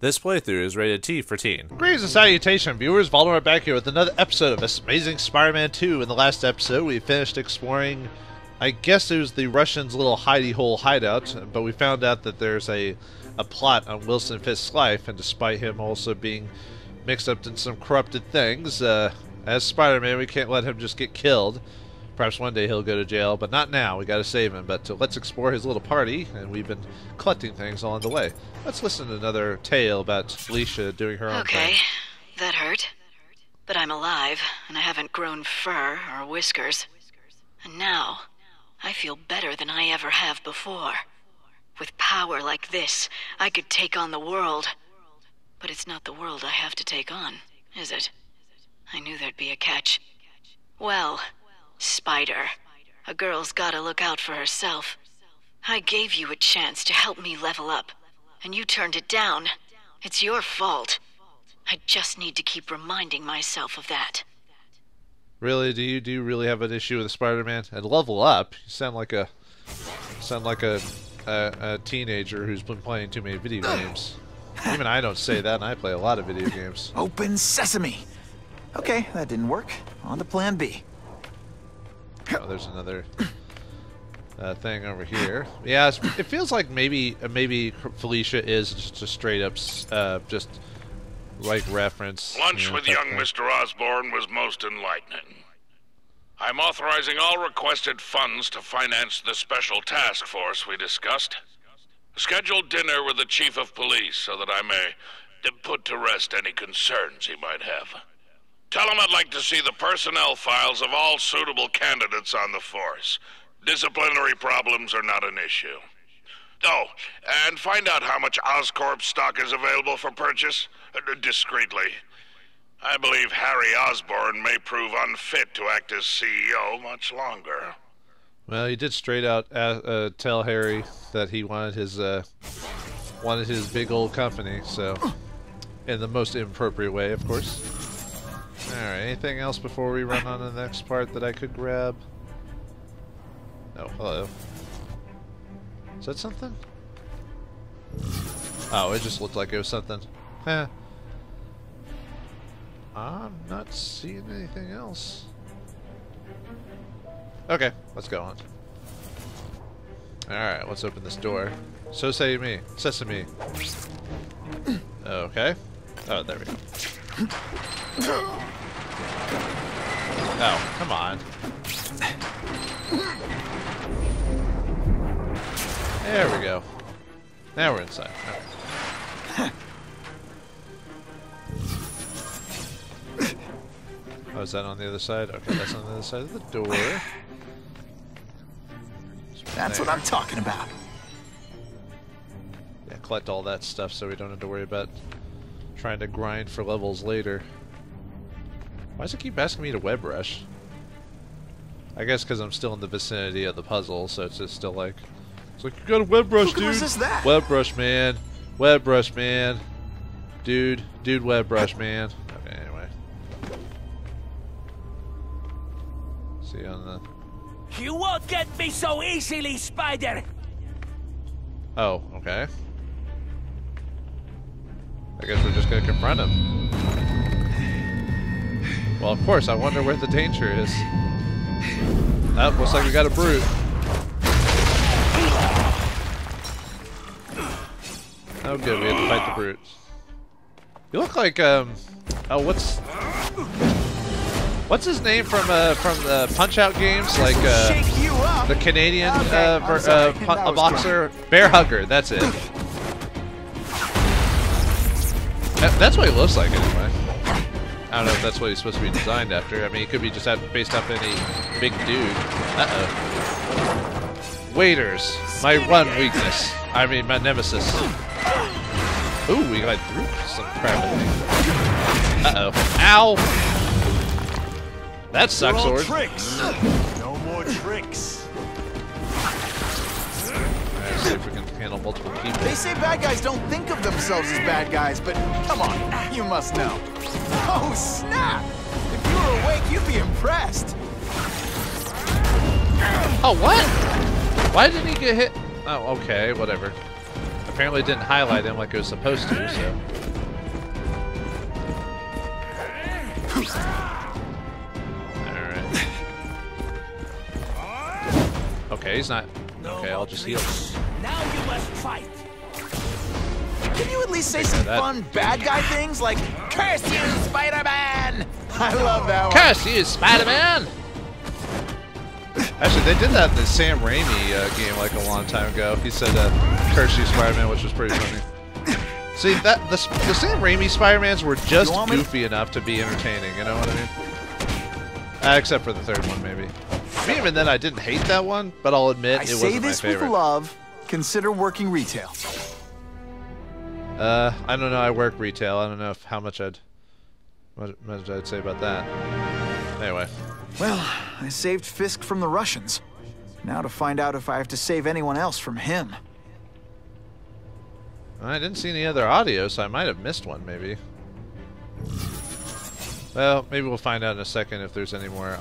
This playthrough is rated T for teen. Greetings and salutation, viewers. Vauldemare back here with another episode of this Amazing Spider-Man 2. In the last episode, we finished exploring, I guess it was the Russians' little hidey-hole hideout, but we found out that there's a plot on Wilson Fisk's life, and despite him also being mixed up in some corrupted things, as Spider-Man, we can't let him just get killed. Perhaps one day he'll go to jail, but not now. We gotta save him. But let's explore his little party, and we've been collecting things along the way. Let's listen to another tale about Felicia doing her own thing. Okay, that hurt. But I'm alive, and I haven't grown fur or whiskers. And now, I feel better than I ever have before. With power like this, I could take on the world. But it's not the world I have to take on, is it? I knew there'd be a catch. Well, Spider, a girl's gotta look out for herself. I gave you a chance to help me level up, and you turned it down. It's your fault. I just need to keep reminding myself of that. Really? Do you really have an issue with Spider-Man? And level up? You sound like a teenager who's been playing too many video games. Even I don't say that, and I play a lot of video games. Open sesame. Okay, that didn't work. On to plan B. Oh, there's another thing over here. Yeah, it feels like maybe Felicia is just a straight up just like reference. Lunch with young Mr. Osborn was most enlightening. I'm authorizing all requested funds to finance the special task force we discussed. Schedule dinner with the chief of police so that I may put to rest any concerns he might have. Tell him I'd like to see the personnel files of all suitable candidates on the force. Disciplinary problems are not an issue. Oh, and find out how much Oscorp stock is available for purchase, discreetly. I believe Harry Osborn may prove unfit to act as CEO much longer. Well, he did straight out tell Harry that he wanted his big old company, so in the most inappropriate way, of course. Alright, anything else before we run on to the next part that I could grab? Oh, hello. Is that something? Oh, it just looked like it was something. Heh. I'm not seeing anything else. Okay, let's go on. Alright, let's open this door. So say me. Sesame. Okay. Oh, there we go. Oh, come on. There we go. Now we're inside. Right. Oh, is that on the other side? Okay, that's on the other side of the door. That's what I'm talking about. Yeah, collect all that stuff so we don't have to worry about trying to grind for levels later. Why does it keep asking me to web rush? I guess because I'm still in the vicinity of the puzzle, so it's just still like... It's like, you gotta web rush, dude! Resist that? Web rush, man! Web rush, man! Dude, web rush, man! Okay, anyway. See on the... You won't get me so easily, Spider! Oh, okay. I guess we're just gonna confront him. Well, of course, I wonder where the danger is. Oh, looks like we got a brute. Oh, good, we have to fight the brute. You look like, oh, what's his name from the Punch-Out games? Like, the Canadian, boxer? Bear Hugger, that's it. That's what he looks like, anyway. I don't know if that's what he's supposed to be designed after. I mean, he could be just based off any big dude. Uh-oh. Waiters. My one weakness. I mean, my nemesis. Ooh, we got through some crap, I think. Uh-oh. Ow! That sucks, sword. Tricks. No more tricks. Alright, see if we can handle multiple people. They say bad guys don't think of themselves as bad guys, but come on, you must know. Oh, snap! If you were awake, you'd be impressed. Oh, what? Why didn't he get hit? Oh, okay, whatever. apparently it didn't highlight him like it was supposed to, so. Alright. Okay, he's not. Okay, I'll just heal. Now you must fight. Can you at least say some fun bad guy things like, "Curse you, Spider-Man"? I love that one. Curse you, Spider-Man! Actually, they did that in the Sam Raimi game like a long time ago. He said, "Curse you, Spider-Man," which was pretty funny. See, the Sam Raimi Spider-Mans were just goofy enough to be entertaining, you know what I mean? Except for the third one, maybe. I mean, even then, I didn't hate that one, but I'll admit it wasn't my favorite. I say this with love. Consider working retail. I don't know. I work retail. I don't know how much I'd say about that. Anyway. Well, I saved Fisk from the Russians. Now to find out if I have to save anyone else from him. I didn't see any other audio, so I might have missed one, maybe. Well, maybe we'll find out in a second if there's any more.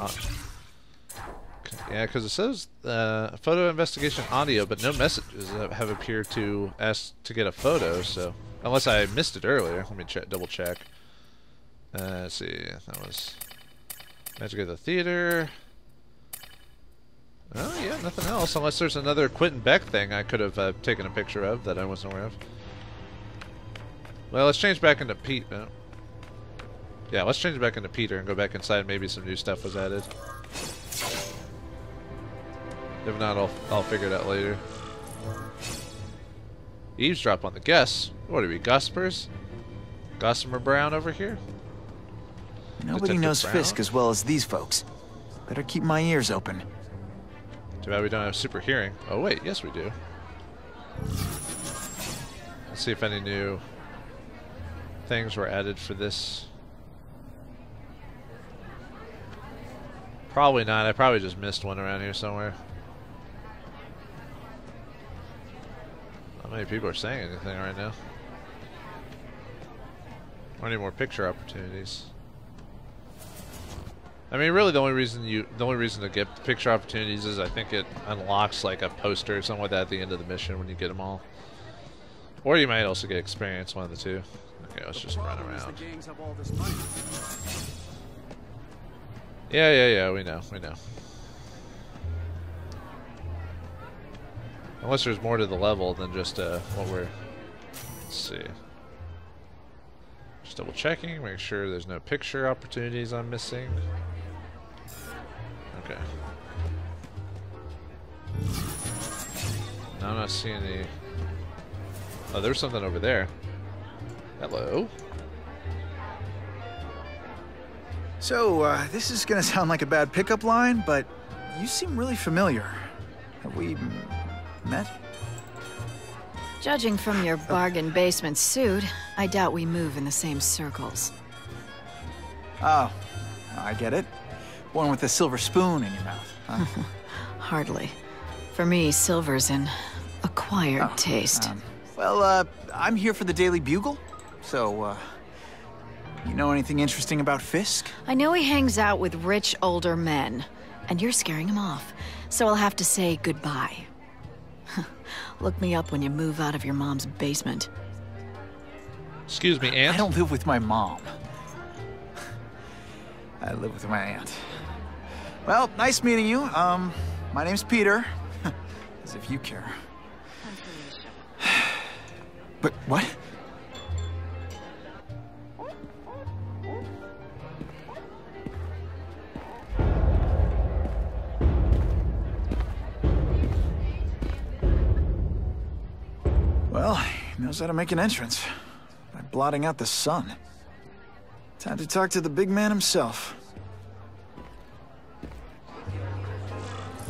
Yeah, because it says photo investigation audio, but no messages have appeared to ask to get a photo. So unless I missed it earlier, let me double check. Let's see, that was Magic at the Theater. Oh yeah, nothing else. Unless there's another Quentin Beck thing I could have taken a picture of that I wasn't aware of. Well, let's change back into Pete. Yeah, let's change back into Peter and go back inside. Maybe some new stuff was added. If not, I'll figure it out later. Eavesdrop on the guests. What are we, gossipers? Gossamer Brown over here? Nobody knows Fisk as well as these folks. Better keep my ears open. Too bad we don't have super hearing. Oh wait, yes we do. Let's see if any new things were added for this. Probably not. I probably just missed one around here somewhere. Not many people are saying anything right now. Or any more picture opportunities. I mean, really, the only reason to get picture opportunities is I think it unlocks like a poster or something like that at the end of the mission when you get them all. Or you might also get experience, one of the two. Okay, let's just run around. Yeah, we know. Unless there's more to the level than just what we're... Let's see. Just double checking, make sure there's no picture opportunities I'm missing. Okay. No, I'm not seeing any... Oh, there's something over there. Hello? So, this is gonna sound like a bad pickup line, but you seem really familiar. Have we met? Judging from your bargain basement suit, I doubt we move in the same circles. Oh, I get it. One with a silver spoon in your mouth, huh? Hardly. For me, silver's an acquired taste. Well, I'm here for the Daily Bugle, so, you know anything interesting about Fisk? I know he hangs out with rich older men, and you're scaring him off, so I'll have to say goodbye. Look me up when you move out of your mom's basement. Excuse me, aunt? I don't live with my mom. I live with my aunt. Well, nice meeting you. My name's Peter. As if you care. But what? Well, he knows how to make an entrance by blotting out the sun. Time to talk to the big man himself.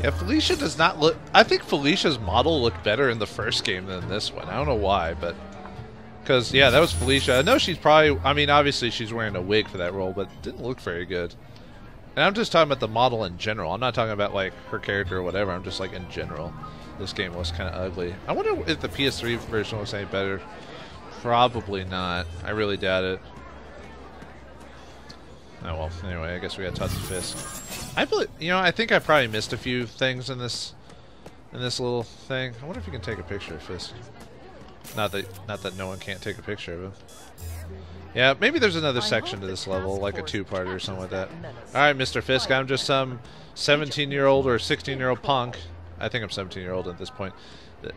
Yeah, Felicia does not look... I think Felicia's model looked better in the first game than this one. I don't know why, but... Because, yeah, that was Felicia. I know she's probably... I mean, obviously she's wearing a wig for that role, but it didn't look very good. And I'm just talking about the model in general. I'm not talking about, like, her character or whatever. I'm just, like, in general. This game was kind of ugly. I wonder if the PS3 version was any better. Probably not. I really doubt it. Oh well, anyway, I guess we got tons of Fisk. I believe, you know, I think I probably missed a few things in this little thing. I wonder if you can take a picture of Fisk. Not that no one can't take a picture of him. Yeah, maybe there's another section to this level, like a two-parter or something like that. Alright, Mr. Fisk, I'm just some 17-year-old or 16-year-old punk. I think I'm 17-year-old at this point.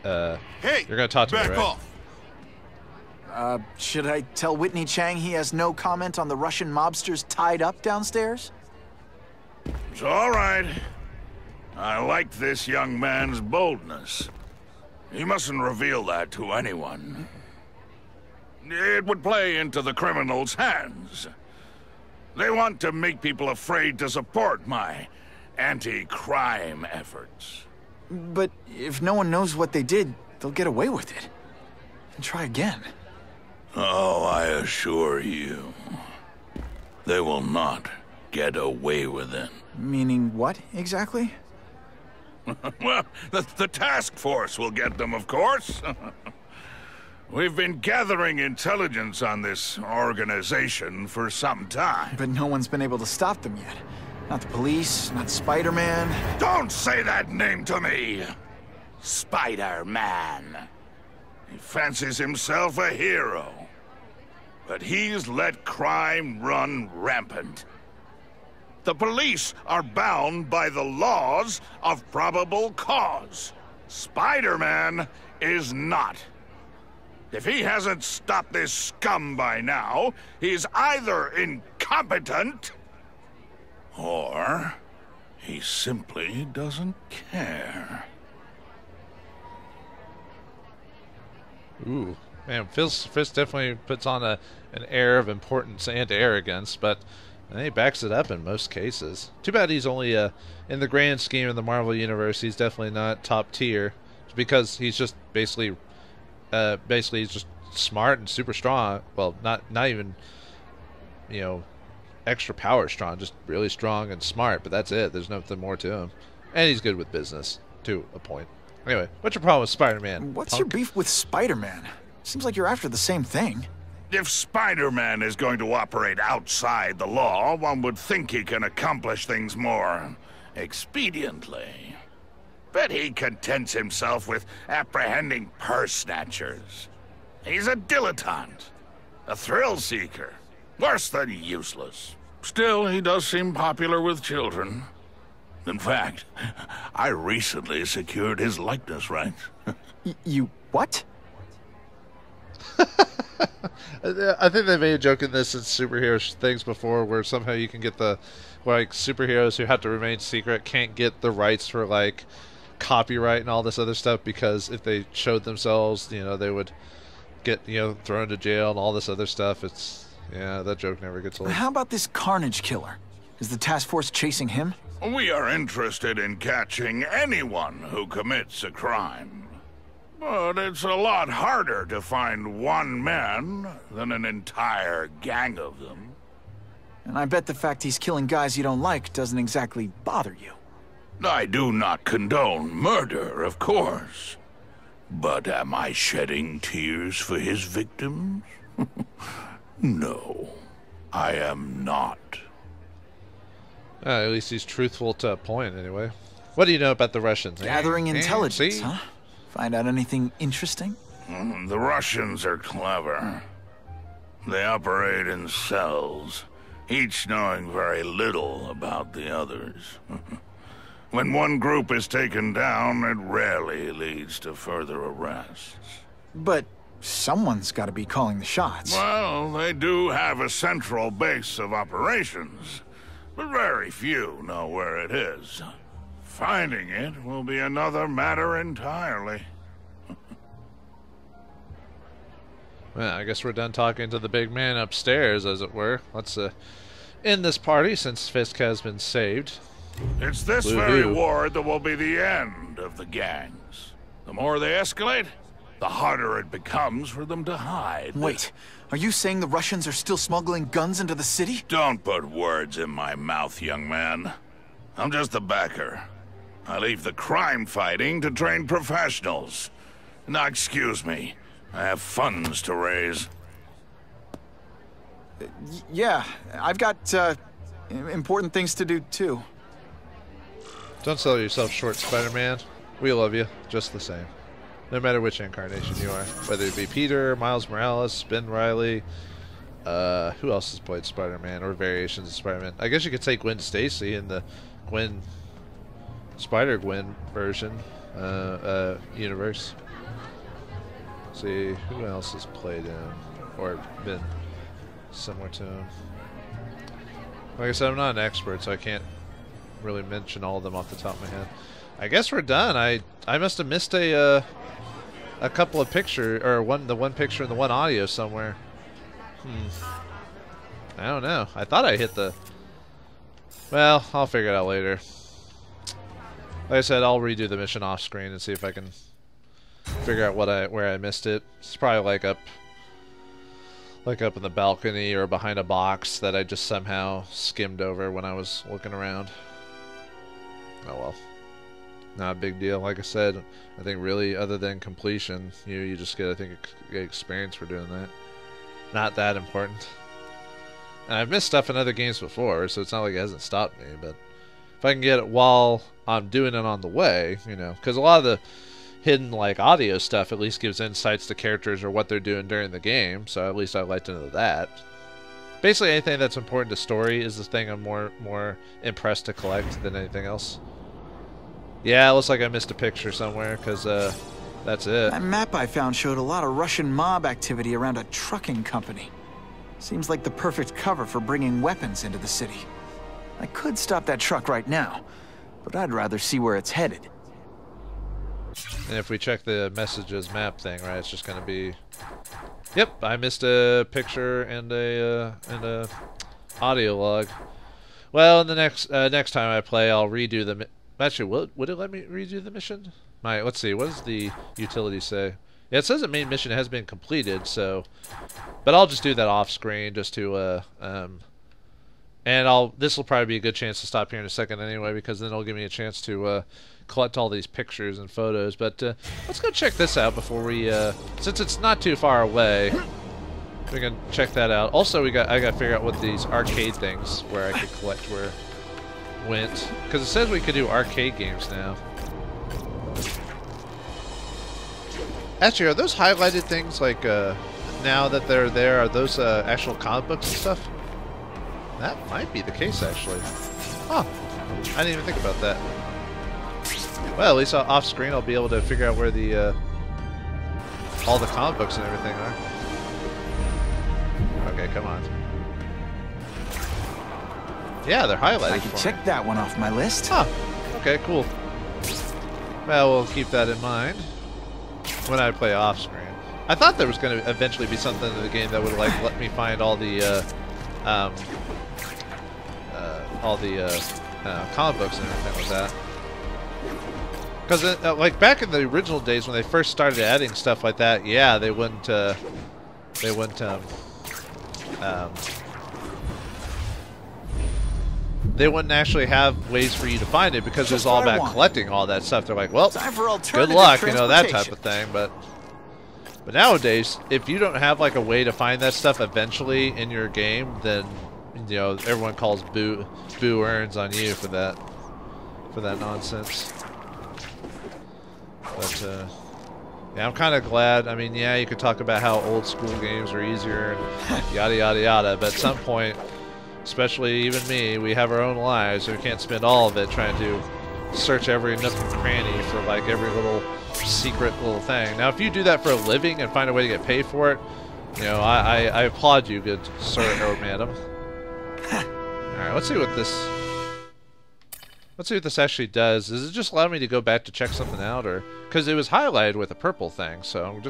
Hey, you're gonna talk to me, right? Off. Should I tell Whitney Chang he has no comment on the Russian mobsters tied up downstairs? It's all right. I like this young man's boldness. He mustn't reveal that to anyone. It would play into the criminals' hands. They want to make people afraid to support my anti-crime efforts. But if no one knows what they did, they'll get away with it. And try again. Oh, I assure you, they will not get away with it. Meaning what, exactly? Well, the task force will get them, of course. We've been gathering intelligence on this organization for some time. But no one's been able to stop them yet. Not the police, not Spider-Man. Don't say that name to me! Spider-Man. He fancies himself a hero. But he's let crime run rampant. The police are bound by the laws of probable cause. Spider-Man is not. If he hasn't stopped this scum by now, he's either incompetent, or he simply doesn't care. Ooh, man, Fisk definitely puts on an air of importance and arrogance, but he backs it up in most cases. Too bad he's only, in the grand scheme of the Marvel Universe, he's definitely not top tier, because he's just basically he's just smart and super strong. Well, not even, you know, extra power strong, just really strong and smart, but that's it. There's nothing more to him. And he's good with business, to a point. Anyway, what's your problem with Spider-Man? What's your beef with Spider-Man? Seems like you're after the same thing. If Spider-Man is going to operate outside the law, one would think he can accomplish things more expediently. But he contents himself with apprehending purse snatchers. He's a dilettante, a thrill seeker, worse than useless. Still, he does seem popular with children. In fact, I recently secured his likeness rights. You what? I think they made a joke in this in superhero things before, where somehow you can get the, like, superheroes who have to remain secret can't get the rights for, like, copyright and all this other stuff, because if they showed themselves, you know, they would get, you know, thrown to jail and all this other stuff. It's, yeah, that joke never gets old. How about this Carnage Killer? Is the task force chasing him? We are interested in catching anyone who commits a crime. But it's a lot harder to find one man than an entire gang of them. And I bet the fact he's killing guys you don't like doesn't exactly bother you. I do not condone murder, of course. But am I shedding tears for his victims? No, I am not. At least he's truthful to a point, anyway. What do you know about the Russians? Gathering intelligence, huh? Find out anything interesting? The Russians are clever. They operate in cells, each knowing very little about the others. When one group is taken down, it rarely leads to further arrests. But someone's got to be calling the shots. Well, they do have a central base of operations, but very few know where it is. Finding it will be another matter entirely. Well, I guess we're done talking to the big man upstairs, as it were. Let's end this party, since Fisk has been saved. It's this very ward that will be the end of the gangs. The more they escalate, the harder it becomes for them to hide. Wait, are you saying the Russians are still smuggling guns into the city? Don't put words in my mouth, young man. I'm just a backer. I leave the crime fighting to trained professionals. Now, excuse me. I have funds to raise. Yeah, I've got, important things to do, too. Don't sell yourself short, Spider-Man. We love you, just the same. No matter which incarnation you are. Whether it be Peter, Miles Morales, Ben Reilly, who else has played Spider-Man, or variations of Spider-Man? I guess you could take Gwen Stacy in the Spider-Gwen version universe. Let's see, who else has played him or been similar to him? Like I said, I'm not an expert, so I can't really mention all of them off the top of my head. I guess we're done. I must have missed a couple of pictures, or the one picture and the one audio somewhere. I don't know. I thought I hit the... Well, I'll figure it out later. Like I said, I'll redo the mission off screen and see if I can figure out where I missed it. It's probably like up in the balcony or behind a box that I just somehow skimmed over when I was looking around. Oh well. Not a big deal. Like I said, I think really, other than completion, you just get, I think, get experience for doing that. Not that important. And I've missed stuff in other games before, so it's not like it hasn't stopped me, but if I can get it while I'm doing it on the way, you know, because a lot of the hidden, like, audio stuff at least gives insights to characters or what they're doing during the game, so at least I'd like to know that. Basically, anything that's important to story is the thing I'm more impressed to collect than anything else. Yeah, it looks like I missed a picture somewhere, because that's it. That map I found showed a lot of Russian mob activity around a trucking company. Seems like the perfect cover for bringing weapons into the city. I could stop that truck right now, but I'd rather see where it's headed. And if we check the messages map thing, right, it's just going to be... Yep, I missed a picture and a audio log. Well, in the next time I play, I'll redo the... Actually, would it let me redo the mission? Let's see, what does the utility say? Yeah, it says the main mission has been completed, so... But I'll just do that off screen, just to, and this will probably be a good chance to stop here in a second anyway, because then it'll give me a chance to, collect all these pictures and photos. But, let's go check this out before we, since it's not too far away, we can check that out. Also, I gotta figure out what these arcade things, where I could collect went. Because it says we could do arcade games now. Actually, are those highlighted things, like, now that they're there, are those actual comic books and stuff? That might be the case, actually. Huh. I didn't even think about that. Well, at least off screen I'll be able to figure out where the all the comic books and everything are. Okay, come on. Yeah, they're highlighted. I can check that one off my list. Huh. Okay, cool. Well, we'll keep that in mind when I play off screen. I thought there was going to eventually be something in the game that would, like, let me find all the comic books and everything like that. Because, like, back in the original days when they first started adding stuff like that, yeah, they wouldn't actually have ways for you to find it, because it was all about collecting all that stuff. They're like, well, good luck, you know, that type of thing. But nowadays, if you don't have, like, a way to find that stuff eventually in your game, then, you know, everyone calls boo earns on you for that nonsense. But yeah, I'm kind of glad. I mean, yeah, you could talk about how old school games are easier and yada yada yada, but at some point, especially even me, we have our own lives, so we can't spend all of it trying to search every nook and cranny for, like, every little secret little thing. Now, if you do that for a living and find a way to get paid for it, you know, I applaud you, good sir or madam. Alright, let's see what this actually does. Does it just allow me to go back to check something out, or because it was highlighted with a purple thing? So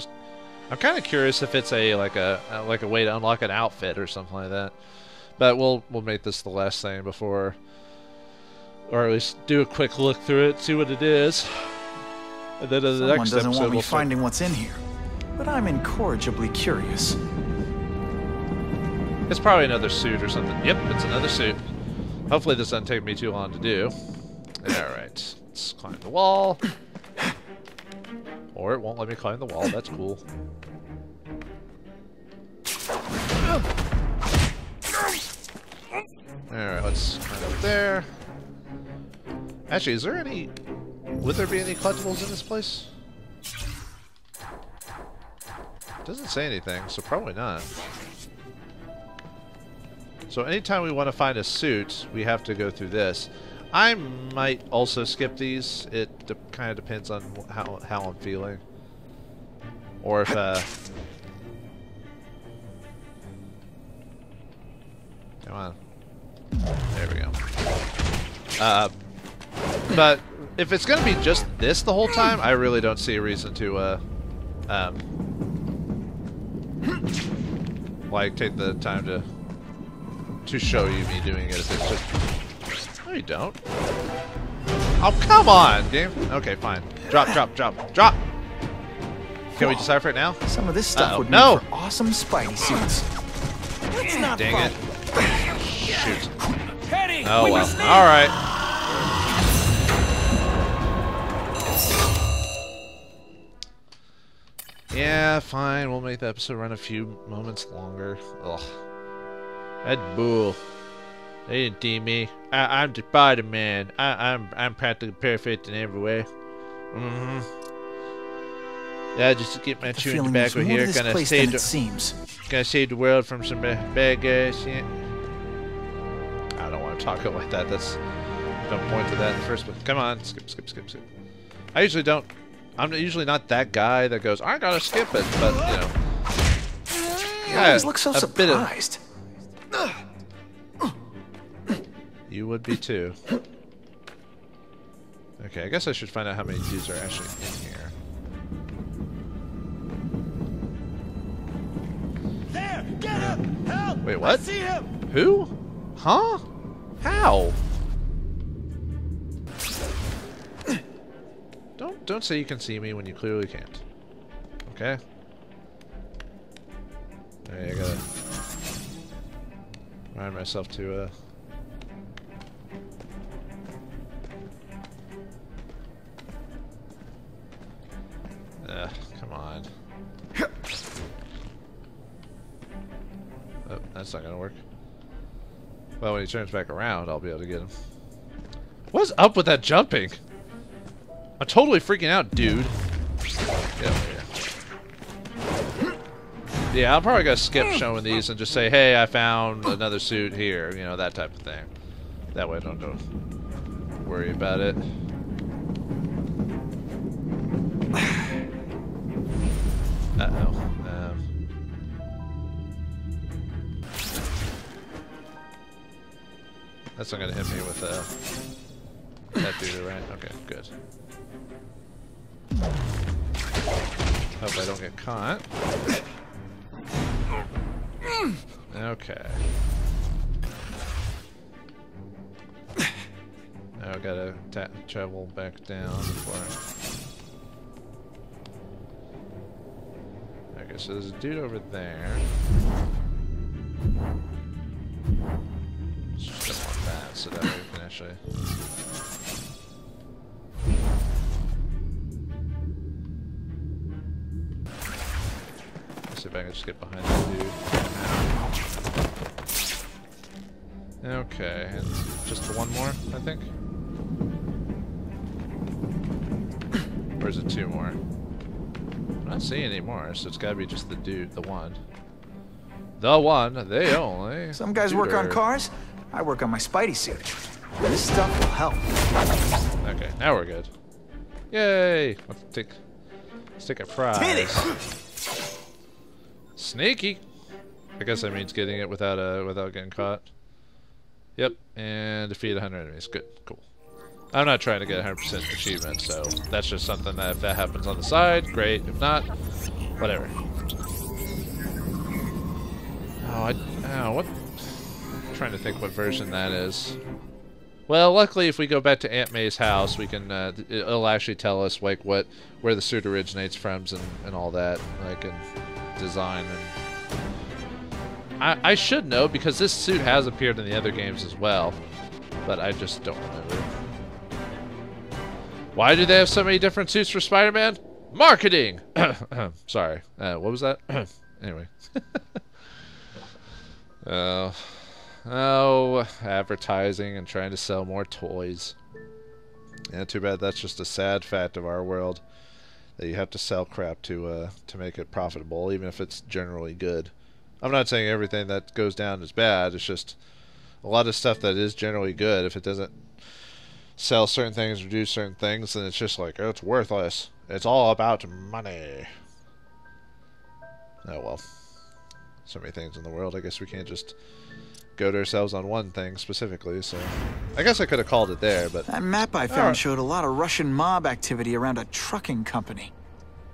I'm kind of curious if it's like a way to unlock an outfit or something like that. But we'll make this the last thing before, or at least do a quick look through it, see what it is. And then in the next doesn't episode, want me finding what's in here, but I'm incorrigibly curious. It's probably another suit or something. Yep, it's another suit. Hopefully this doesn't take me too long to do. Alright, let's climb the wall. Or it won't let me climb the wall, that's cool. Alright, let's climb up there. Actually, would there be any collectibles in this place? Doesn't say anything, so probably not. So anytime we want to find a suit, we have to go through this. I might also skip these. It kind of depends on how I'm feeling. Or if, come on. There we go. But if it's going to be just this the whole time, I really don't see a reason to, like, take the time to show you me doing it if it's just... No, you don't. Oh, come on, game. Okay, fine. Drop, drop, drop, drop! Can we decipher it now? Some of this stuff would no! make for awesome Spidey suits. It's not Dang fun. it. Shoot. Penny, Oh, we well. must leave. Alright. Yeah, fine. We'll make the episode run a few moments longer. Ugh. That bull. They didn't team me. I'm the Spider-Man. I'm practically perfect in every way. Yeah, just to get my chewing tobacco here. Gonna save the world from some bad guys. Yeah. I don't want to talk like that. That's don't point to that in the first one. Come on, skip, skip, skip, skip. I usually don't. I'm usually not that guy that goes, I gotta skip it, but you know. You always look so surprised. You would be too. Okay, I guess I should find out how many dudes are actually in here. There, get him! Help! Wait, what? I see him! Who? Huh? How? Don't say you can see me when you clearly can't. Okay? Alright, I gotta remind myself to come on. Oh, that's not gonna work. Well, when he turns back around, I'll be able to get him. What's up with that jumping? I'm totally freaking out, dude. Get over here. Yeah, I'm probably gonna skip showing these and just say, hey, I found another suit here. You know, that type of thing. That way I don't worry about it. Uh-oh. That's not gonna hit me with that dude, right? Okay, good. Hope I don't get caught. Okay. Now I gotta travel back down before okay, so there's a dude over there. Just don't want that, so that way we can actually... Let's see if I can just get behind that dude. Okay, and just the one more, I think? Or is it two more? I'm not seeing any more, so it's gotta be just the dude, the one. The one, they only. Some guys work on cars, I work on my Spidey suit. This stuff will help. Okay, now we're good. Yay! Let's take a prize. Sneaky. I guess that means getting it without getting caught. Yep, and defeat 100 enemies. Good, cool. I'm not trying to get 100% achievement, so that's just something that if that happens on the side, great. If not, whatever. What? I'm trying to think what version that is. Well, luckily, if we go back to Aunt May's house, we can. It'll actually tell us like where the suit originates from and all that, like in design and. I should know because this suit has appeared in the other games as well, but I just don't remember. Why do they have so many different suits for Spider-Man? Marketing! Sorry. What was that? Anyway. Oh, advertising and trying to sell more toys. Yeah, too bad that's just a sad fact of our world. that you have to sell crap to make it profitable, even if it's generally good. I'm not saying everything that goes down is bad. It's just a lot of stuff that is generally good. If it doesn't sell certain things or do certain things, then it's just like, oh, it's worthless. It's all about money. Oh well. So many things in the world. I guess we can't just goad ourselves on one thing specifically, so I guess I could have called it there, but That map I found showed a lot of Russian mob activity around a trucking company.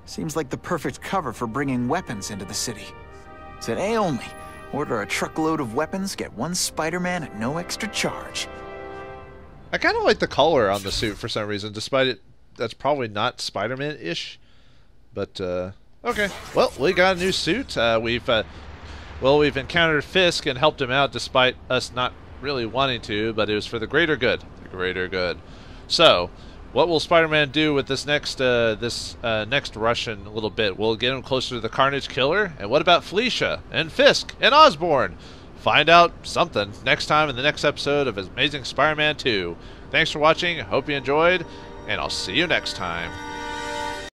Seems like the perfect cover for bringing weapons into the city. Today only, order a truckload of weapons, get one Spider-Man at no extra charge. I kind of like the color on the suit for some reason, despite it that's probably not Spider-Man-ish. But okay, well, we got a new suit. We've encountered Fisk and helped him out despite us not really wanting to, but it was for the greater good. The greater good. So, what will Spider-Man do with this next Russian little bit? Will it get him closer to the Carnage Killer? And what about Felicia and Fisk and Osborn? Find out something next time in the next episode of Amazing Spider-Man 2. Thanks for watching. Hope you enjoyed, and I'll see you next time.